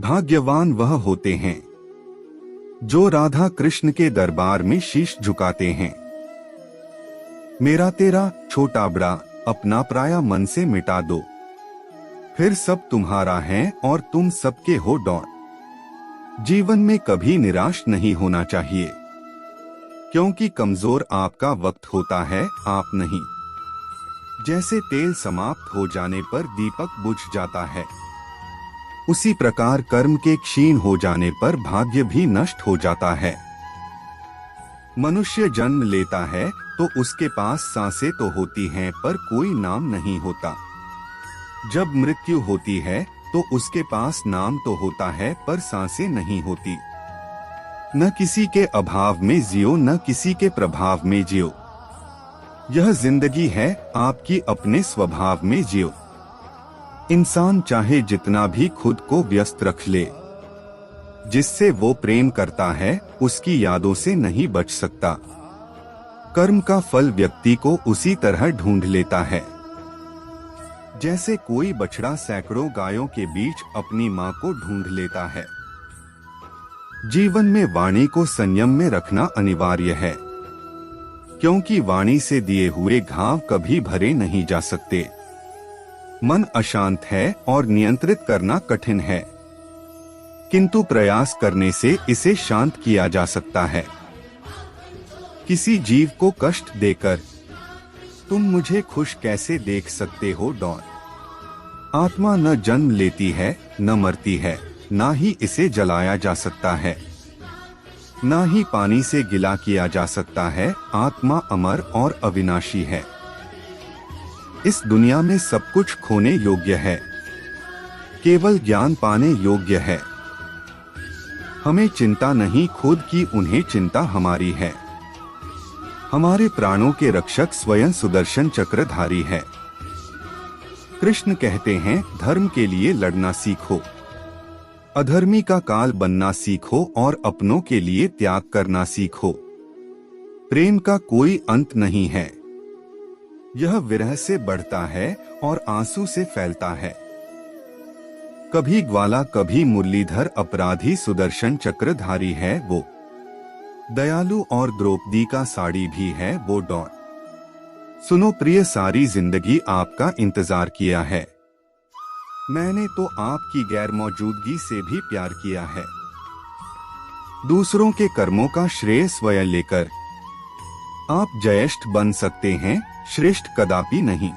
भाग्यवान वह होते हैं जो राधा कृष्ण के दरबार में शीश झुकाते हैं। मेरा तेरा छोटा बड़ा अपना पराया मन से मिटा दो, फिर सब तुम्हारा है और तुम सबके हो डॉन। जीवन में कभी निराश नहीं होना चाहिए, क्योंकि कमजोर आपका वक्त होता है, आप नहीं। जैसे तेल समाप्त हो जाने पर दीपक बुझ जाता है, उसी प्रकार कर्म के क्षीण हो जाने पर भाग्य भी नष्ट हो जाता है। मनुष्य जन्म लेता है तो उसके पास सांसें तो होती हैं पर कोई नाम नहीं होता। जब मृत्यु होती है तो उसके पास नाम तो होता है पर सांसें नहीं होती। न किसी के अभाव में जियो, न किसी के प्रभाव में जियो। यह जिंदगी है आपकी, अपने स्वभाव में जियो। इंसान चाहे जितना भी खुद को व्यस्त रख ले, जिससे वो प्रेम करता है उसकी यादों से नहीं बच सकता। कर्म का फल व्यक्ति को उसी तरह ढूंढ लेता है जैसे कोई बछड़ा सैकड़ों गायों के बीच अपनी मां को ढूंढ लेता है। जीवन में वाणी को संयम में रखना अनिवार्य है, क्योंकि वाणी से दिए हुए घाव कभी भरे नहीं जा सकते। मन अशांत है और नियंत्रित करना कठिन है, किंतु प्रयास करने से इसे शांत किया जा सकता है। किसी जीव को कष्ट देकर तुम मुझे खुश कैसे देख सकते हो डॉन। आत्मा न जन्म लेती है, न मरती है, ना ही इसे जलाया जा सकता है, ना ही पानी से गिला किया जा सकता है। आत्मा अमर और अविनाशी है। इस दुनिया में सब कुछ खोने योग्य है, केवल ज्ञान पाने योग्य है। हमें चिंता नहीं खुद की, उन्हें चिंता हमारी है। हमारे प्राणों के रक्षक स्वयं सुदर्शन चक्रधारी है। कृष्ण कहते हैं, धर्म के लिए लड़ना सीखो, अधर्मी का काल बनना सीखो और अपनों के लिए त्याग करना सीखो। प्रेम का कोई अंत नहीं है, यह विरह से बढ़ता है और आंसू से फैलता है। कभी ग्वाला कभी मुरलीधर अपराधी सुदर्शन चक्रधारी है वो। दयालु और द्रौपदी का साड़ी भी है वो डॉन। सुनो प्रिय, सारी जिंदगी आपका इंतजार किया है। मैंने तो आपकी गैर मौजूदगी से भी प्यार किया है। दूसरों के कर्मों का श्रेय स्वयं लेकर आप जयेष्ठ बन सकते हैं, श्रेष्ठ कदापि नहीं।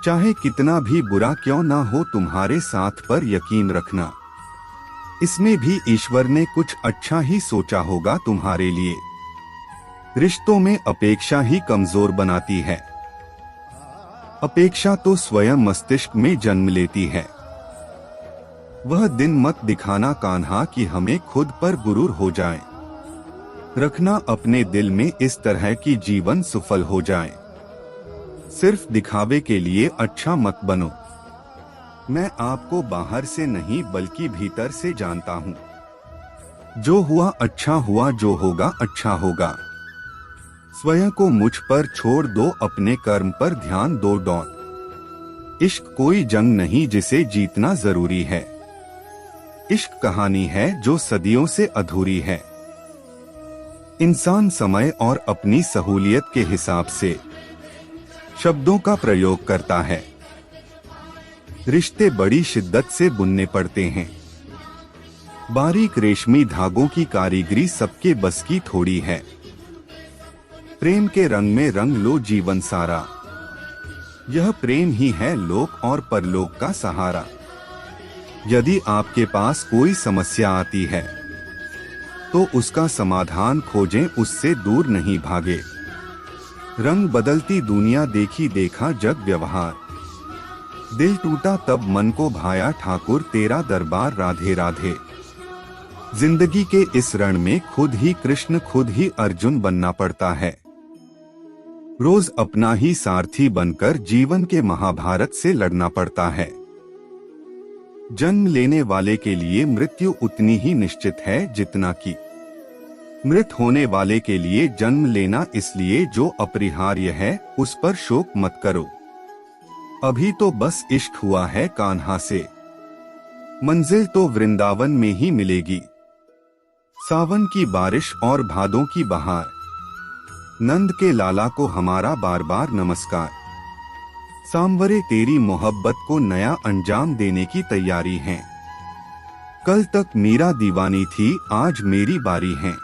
चाहे कितना भी बुरा क्यों ना हो, तुम्हारे साथ पर यकीन रखना, इसमें भी ईश्वर ने कुछ अच्छा ही सोचा होगा तुम्हारे लिए। रिश्तों में अपेक्षा ही कमजोर बनाती है। अपेक्षा तो स्वयं मस्तिष्क में जन्म लेती है। वह दिन मत दिखाना कान्हा कि हमें खुद पर गुरूर हो जाए। रखना अपने दिल में इस तरह की जीवन सफल हो जाए। सिर्फ दिखावे के लिए अच्छा मत बनो। मैं आपको बाहर से नहीं बल्कि भीतर से जानता हूँ। जो हुआ अच्छा हुआ, जो होगा अच्छा होगा। स्वयं को मुझ पर छोड़ दो, अपने कर्म पर ध्यान दो डॉन। इश्क कोई जंग नहीं जिसे जीतना जरूरी है। इश्क कहानी है जो सदियों से अधूरी है। इंसान समय और अपनी सहूलियत के हिसाब से शब्दों का प्रयोग करता है। रिश्ते बड़ी शिद्दत से बुनने पड़ते हैं। बारीक रेशमी धागों की कारीगरी सबके बस की थोड़ी है। प्रेम के रंग में रंग लो जीवन सारा, यह प्रेम ही है लोक और परलोक का सहारा। यदि आपके पास कोई समस्या आती है तो उसका समाधान खोजें, उससे दूर नहीं भागे। रंग बदलती दुनिया, देखी देखा जग व्यवहार। दिल टूटा तब मन को भाया, ठाकुर तेरा दरबार राधे राधे। जिंदगी के इस रण में खुद ही कृष्ण खुद ही अर्जुन बनना पड़ता है। रोज अपना ही सारथी बनकर जीवन के महाभारत से लड़ना पड़ता है। जन्म लेने वाले के लिए मृत्यु उतनी ही निश्चित है जितना कि मृत होने वाले के लिए जन्म लेना। इसलिए जो अपरिहार्य है उस पर शोक मत करो। अभी तो बस इश्क हुआ है कान्हा से। मंजिल तो वृंदावन में ही मिलेगी। सावन की बारिश और भादों की बहार, नंद के लाला को हमारा बार बार नमस्कार। सांवरे तेरी मोहब्बत को नया अंजाम देने की तैयारी है। कल तक मीरा दीवानी थी, आज मेरी बारी है।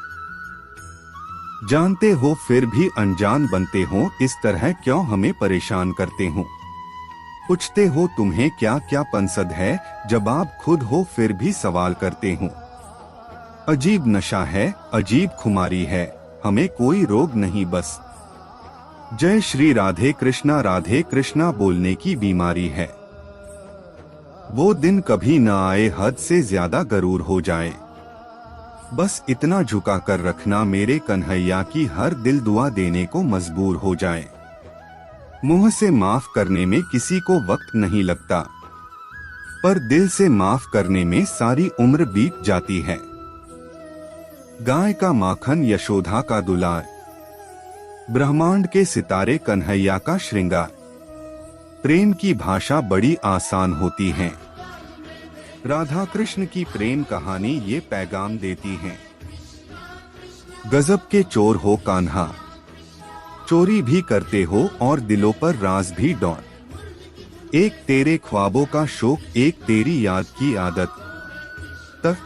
जानते हो फिर भी अनजान बनते हो, इस तरह क्यों हमें परेशान करते हो। पूछते हो तुम्हें क्या क्या पंसद है, जवाब खुद हो फिर भी सवाल करते हो। अजीब नशा है, अजीब खुमारी है, हमें कोई रोग नहीं बस जय श्री राधे कृष्णा बोलने की बीमारी है। वो दिन कभी न आए हद से ज्यादा गरूर हो जाए, बस इतना झुका कर रखना मेरे कन्हैया की हर दिल दुआ देने को मजबूर हो जाए। मुंह से माफ करने में किसी को वक्त नहीं लगता, पर दिल से माफ करने में सारी उम्र बीत जाती है। गाय का माखन यशोदा का दुलार, ब्रह्मांड के सितारे कन्हैया का श्रृंगार। प्रेम की भाषा बड़ी आसान होती है, राधा कृष्ण की प्रेम कहानी ये पैगाम देती है। गजब के चोर हो कान्हा, चोरी भी करते हो और दिलों पर राज भी डॉन। एक तेरे ख्वाबों का शौक, एक तेरी याद की आदत, तक